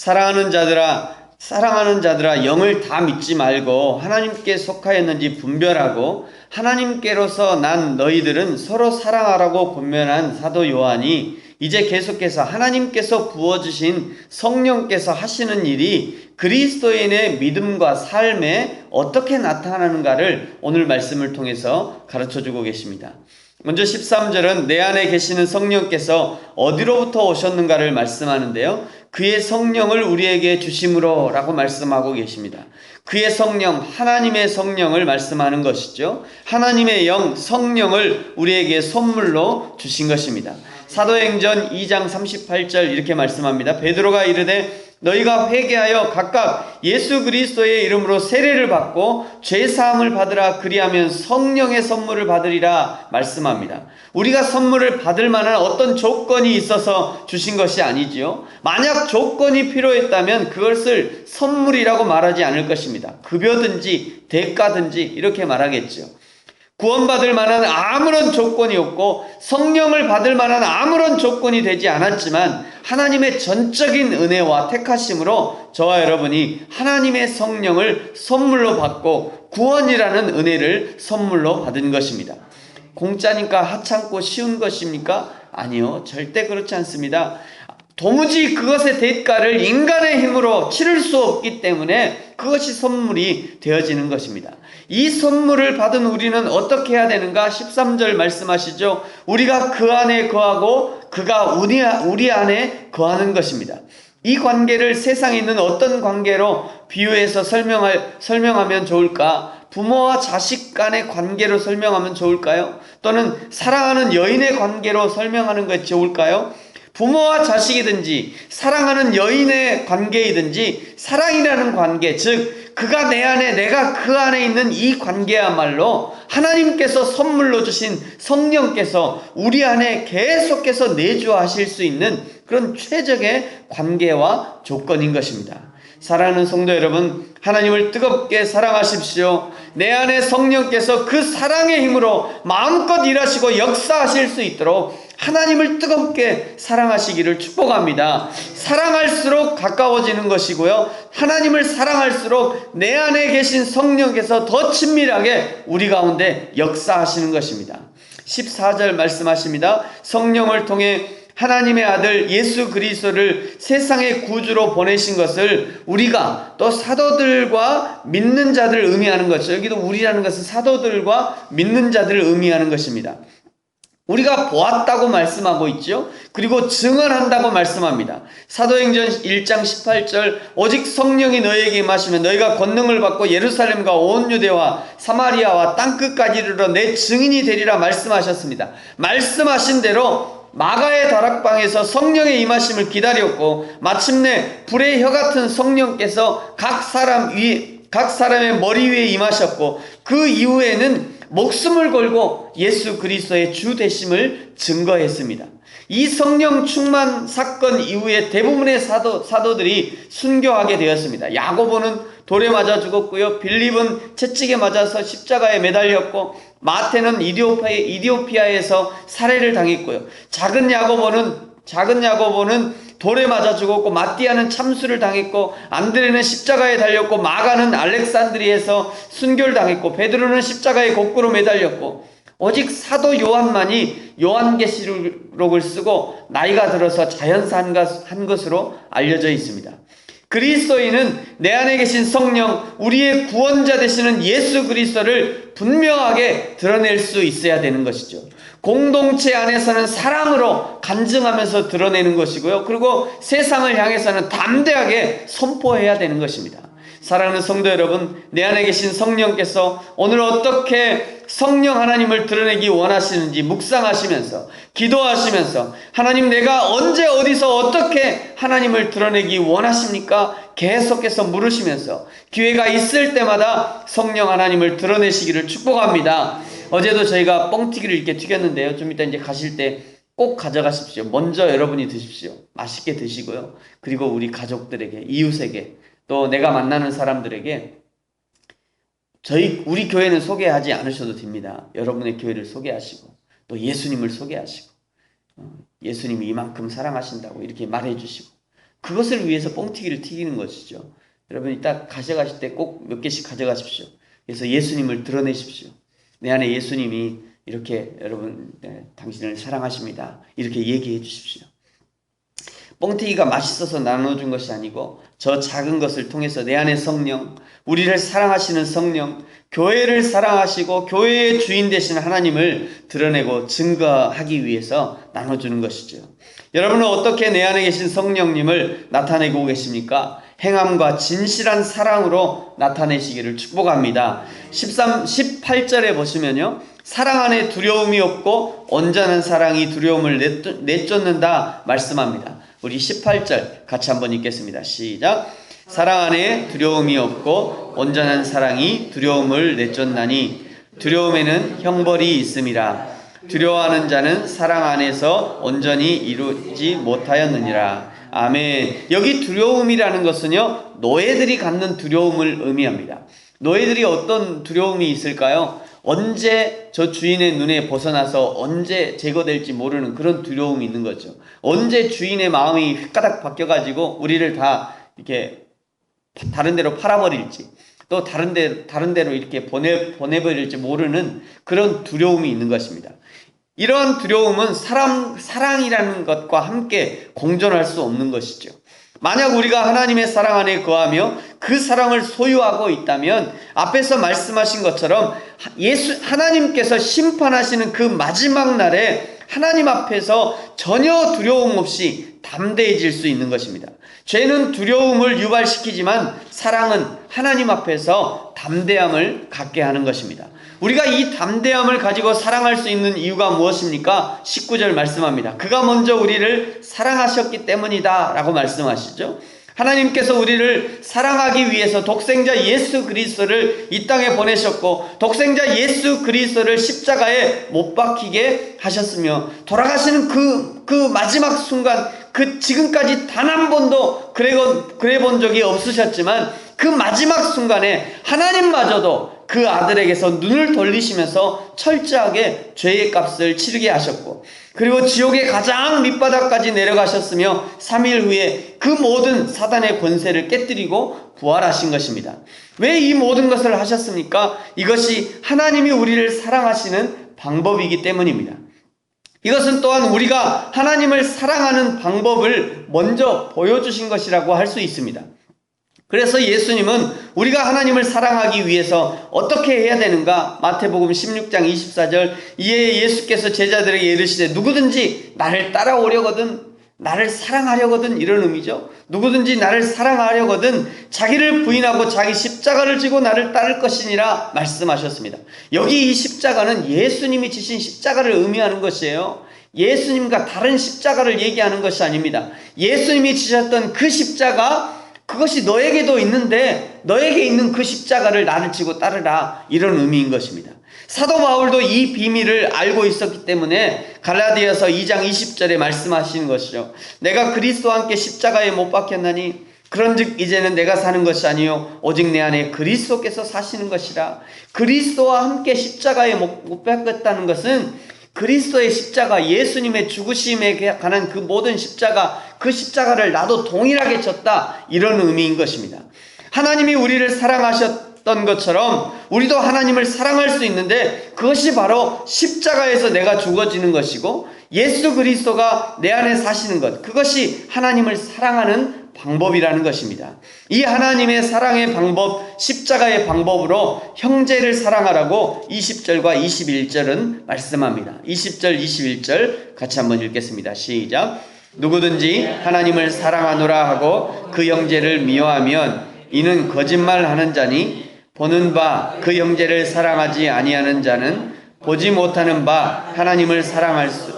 사랑하는 자들아 영을 다 믿지 말고 하나님께 속하였는지 분별하고 하나님께로서 난 너희들은 서로 사랑하라고 권면한 사도 요한이 이제 계속해서 하나님께서 부어주신 성령께서 하시는 일이 그리스도인의 믿음과 삶에 어떻게 나타나는가를 오늘 말씀을 통해서 가르쳐주고 계십니다. 먼저 13절은 내 안에 계시는 성령께서 어디로부터 오셨는가를 말씀하는데요. 그의 성령을 우리에게 주심으로 라고 말씀하고 계십니다. 그의 성령, 하나님의 성령을 말씀하는 것이죠. 하나님의 영, 성령을 우리에게 선물로 주신 것입니다. 사도행전 2장 38절 이렇게 말씀합니다. 베드로가 이르되 너희가 회개하여 각각 예수 그리스도의 이름으로 세례를 받고 죄사함을 받으라. 그리하면 성령의 선물을 받으리라 말씀합니다. 우리가 선물을 받을 만한 어떤 조건이 있어서 주신 것이 아니지요. 만약 조건이 필요했다면 그것을 선물이라고 말하지 않을 것입니다. 급여든지 대가든지 이렇게 말하겠죠. 구원받을 만한 아무런 조건이 없고 성령을 받을 만한 아무런 조건이 되지 않았지만 하나님의 전적인 은혜와 택하심으로 저와 여러분이 하나님의 성령을 선물로 받고 구원이라는 은혜를 선물로 받은 것입니다. 공짜니까 하찮고 쉬운 것입니까? 아니요, 절대 그렇지 않습니다. 도무지 그것의 대가를 인간의 힘으로 치를 수 없기 때문에 그것이 선물이 되어지는 것입니다. 이 선물을 받은 우리는 어떻게 해야 되는가? 13절 말씀하시죠. 우리가 그 안에 거하고 그가 우리 안에 거하는 것입니다. 이 관계를 세상에 있는 어떤 관계로 비유해서 설명하면 좋을까? 부모와 자식 간의 관계로 설명하면 좋을까요? 또는 사랑하는 여인의 관계로 설명하는 것이 좋을까요? 부모와 자식이든지 사랑하는 여인의 관계이든지 사랑이라는 관계, 즉 그가 내 안에 내가 그 안에 있는 이 관계야말로 하나님께서 선물로 주신 성령께서 우리 안에 계속해서 내주하실 수 있는 그런 최적의 관계와 조건인 것입니다. 사랑하는 성도 여러분, 하나님을 뜨겁게 사랑하십시오. 내 안에 성령께서 그 사랑의 힘으로 마음껏 일하시고 역사하실 수 있도록 하나님을 뜨겁게 사랑하시기를 축복합니다. 사랑할수록 가까워지는 것이고요. 하나님을 사랑할수록 내 안에 계신 성령께서 더 친밀하게 우리 가운데 역사하시는 것입니다. 14절 말씀하십니다. 성령을 통해 하나님의 아들 예수 그리스도를 세상의 구주로 보내신 것을 우리가 또 사도들과 믿는 자들을 의미하는 것이죠. 여기도 우리라는 것은 사도들과 믿는 자들을 의미하는 것입니다. 우리가 보았다고 말씀하고 있죠. 그리고 증언한다고 말씀합니다. 사도행전 1장 18절 오직 성령이 너희에게 임하시면 너희가 권능을 받고 예루살렘과 온 유대와 사마리아와 땅끝까지 이르러 내 증인이 되리라 말씀하셨습니다. 말씀하신 대로 마가의 다락방에서 성령의 임하심을 기다렸고 마침내 불의 혀 같은 성령께서 각 사람의 머리 위에 임하셨고 그 이후에는 목숨을 걸고 예수 그리스도의 주 되심을 증거했습니다. 이 성령 충만 사건 이후에 대부분의 사도들이 순교하게 되었습니다. 야고보는 돌에 맞아 죽었고요. 빌립은 채찍에 맞아서 십자가에 매달렸고 마태는 이디오피아에서 살해를 당했고요. 작은 야고보는 돌에 맞아 죽었고 마띠아는 참수를 당했고 안드레는 십자가에 달렸고 마가는 알렉산드리에서 순교를 당했고 베드로는 십자가에 거꾸로 매달렸고 오직 사도 요한만이 요한계시록을 쓰고 나이가 들어서 자연사한 것으로 알려져 있습니다. 그리스도인은 내 안에 계신 성령, 우리의 구원자 되시는 예수 그리스도를 분명하게 드러낼 수 있어야 되는 것이죠. 공동체 안에서는 사랑으로 간증하면서 드러내는 것이고요. 그리고 세상을 향해서는 담대하게 선포해야 되는 것입니다. 사랑하는 성도 여러분, 내 안에 계신 성령께서 오늘 어떻게 성령 하나님을 드러내기 원하시는지 묵상하시면서 기도하시면서 하나님 내가 언제 어디서 어떻게 하나님을 드러내기 원하십니까? 계속해서 물으시면서 기회가 있을 때마다 성령 하나님을 드러내시기를 축복합니다. 어제도 저희가 뻥튀기를 이렇게 튀겼는데요. 좀 이따 이제 가실 때 꼭 가져가십시오. 먼저 여러분이 드십시오. 맛있게 드시고요. 그리고 우리 가족들에게, 이웃에게, 또 내가 만나는 사람들에게 우리 교회는 소개하지 않으셔도 됩니다. 여러분의 교회를 소개하시고 또 예수님을 소개하시고 예수님이 이만큼 사랑하신다고 이렇게 말해주시고 그것을 위해서 뻥튀기를 튀기는 것이죠. 여러분 이따 가져가실 때 꼭 몇 개씩 가져가십시오. 그래서 예수님을 드러내십시오. 내 안에 예수님이 이렇게 여러분 당신을 사랑하십니다. 이렇게 얘기해 주십시오. 뻥튀기가 맛있어서 나눠준 것이 아니고 저 작은 것을 통해서 내 안에 성령, 우리를 사랑하시는 성령, 교회를 사랑하시고 교회의 주인 되신 하나님을 드러내고 증거하기 위해서 나눠주는 것이죠. 여러분은 어떻게 내 안에 계신 성령님을 나타내고 계십니까? 행함과 진실한 사랑으로 나타내시기를 축복합니다. 18절에 보시면요, 사랑 안에 두려움이 없고 온전한 사랑이 두려움을 내쫓는다 말씀합니다. 우리 18절 같이 한번 읽겠습니다. 시작. 사랑 안에 두려움이 없고 온전한 사랑이 두려움을 내쫓나니 두려움에는 형벌이 있음이라. 두려워하는 자는 사랑 안에서 온전히 이루지 못하였느니라. 아멘. 여기 두려움이라는 것은요, 노예들이 갖는 두려움을 의미합니다. 노예들이 어떤 두려움이 있을까요? 언제 저 주인의 눈에 벗어나서 언제 제거될지 모르는 그런 두려움이 있는 거죠. 언제 주인의 마음이 휘가닥 바뀌어가지고 우리를 다 이렇게 다른 데로 팔아버릴지, 또 다른 데로 이렇게 보내버릴지 모르는 그런 두려움이 있는 것입니다. 이러한 두려움은 사랑이라는 것과 함께 공존할 수 없는 것이죠. 만약 우리가 하나님의 사랑 안에 거하며 그 사랑을 소유하고 있다면 앞에서 말씀하신 것처럼 하나님께서 심판하시는 그 마지막 날에 하나님 앞에서 전혀 두려움 없이 담대해질 수 있는 것입니다. 죄는 두려움을 유발시키지만 사랑은 하나님 앞에서 담대함을 갖게 하는 것입니다. 우리가 이 담대함을 가지고 사랑할 수 있는 이유가 무엇입니까? 19절 말씀합니다. 그가 먼저 우리를 사랑하셨기 때문이다 라고 말씀하시죠. 하나님께서 우리를 사랑하기 위해서 독생자 예수 그리스도를 이 땅에 보내셨고 독생자 예수 그리스도를 십자가에 못 박히게 하셨으며 돌아가시는 그 마지막 순간, 지금까지 단 한 번도 그래 본 적이 없으셨지만 그 마지막 순간에 하나님마저도 그 아들에게서 눈을 돌리시면서 철저하게 죄의 값을 치르게 하셨고, 그리고 지옥의 가장 밑바닥까지 내려가셨으며 3일 후에 그 모든 사단의 권세를 깨뜨리고 부활하신 것입니다. 왜 이 모든 것을 하셨습니까? 이것이 하나님이 우리를 사랑하시는 방법이기 때문입니다. 이것은 또한 우리가 하나님을 사랑하는 방법을 먼저 보여주신 것이라고 할 수 있습니다. 그래서 예수님은 우리가 하나님을 사랑하기 위해서 어떻게 해야 되는가? 마태복음 16장 24절, 이에 예수께서 제자들에게 이르시되 누구든지 나를 따라오려거든, 나를 사랑하려거든, 이런 의미죠. 누구든지 나를 사랑하려거든 자기를 부인하고 자기 십자가를 지고 나를 따를 것이니라 말씀하셨습니다. 여기 이 십자가는 예수님이 지신 십자가를 의미하는 것이에요. 예수님과 다른 십자가를 얘기하는 것이 아닙니다. 예수님이 지셨던 그 십자가, 그것이 너에게도 있는데 너에게 있는 그 십자가를 나를 지고 따르라, 이런 의미인 것입니다. 사도 바울도 이 비밀을 알고 있었기 때문에 갈라디아서 2장 20절에 말씀하신 것이죠. 내가 그리스도와 함께 십자가에 못 박혔나니 그런즉 이제는 내가 사는 것이 아니요 오직 내 안에 그리스도께서 사시는 것이라. 그리스도와 함께 십자가에 못 박혔다는 것은 그리스도의 십자가, 예수님의 죽으심에 관한 그 모든 십자가, 그 십자가를 나도 동일하게 졌다, 이런 의미인 것입니다. 하나님이 우리를 사랑하셨던 것처럼 우리도 하나님을 사랑할 수 있는데 그것이 바로 십자가에서 내가 죽어지는 것이고 예수 그리스도가 내 안에 사시는 것, 그것이 하나님을 사랑하는 방법이라는 것입니다. 이 하나님의 사랑의 방법, 십자가의 방법으로 형제를 사랑하라고 20절과 21절은 말씀합니다. 20절, 21절 같이 한번 읽겠습니다. 시작. 누구든지 하나님을 사랑하노라 하고 그 형제를 미워하면 이는 거짓말하는 자니 보는 바 그 형제를 사랑하지 아니하는 자는 보지 못하는 바 하나님을 사랑할 수.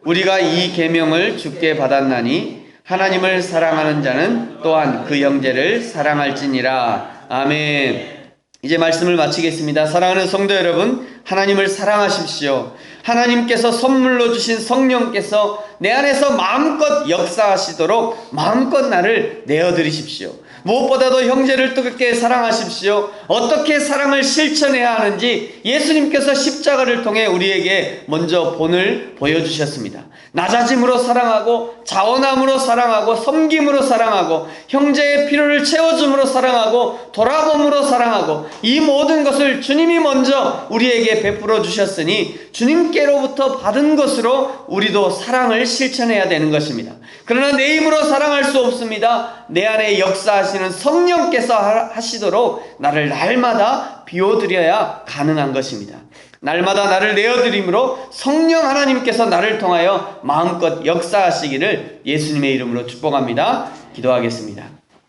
우리가 이 계명을 주께 받았나니 하나님을 사랑하는 자는 또한 그 형제를 사랑할지니라. 아멘. 이제 말씀을 마치겠습니다. 사랑하는 성도 여러분, 하나님을 사랑하십시오. 하나님께서 선물로 주신 성령께서 내 안에서 마음껏 역사하시도록 마음껏 나를 내어드리십시오. 무엇보다도 형제를 뜨겁게 사랑하십시오. 어떻게 사랑을 실천해야 하는지 예수님께서 십자가를 통해 우리에게 먼저 본을 보여주셨습니다. 낮아짐으로 사랑하고, 자원함으로 사랑하고, 섬김으로 사랑하고, 형제의 필요를 채워줌으로 사랑하고, 돌아봄으로 사랑하고, 이 모든 것을 주님이 먼저 우리에게 베풀어 주셨으니 주님께로부터 받은 것으로 우리도 사랑을 실천해야 되는 것입니다. 그러나 내 힘으로 사랑할 수 없습니다. 내 안에 역사하시는 성령께서 하시도록 나를 날마다 비워드려야 가능한 것입니다. 날마다 나를 내어드림으로 성령 하나님께서 나를 통하여 마음껏 역사하시기를 예수님의 이름으로 축복합니다. 기도하겠습니다.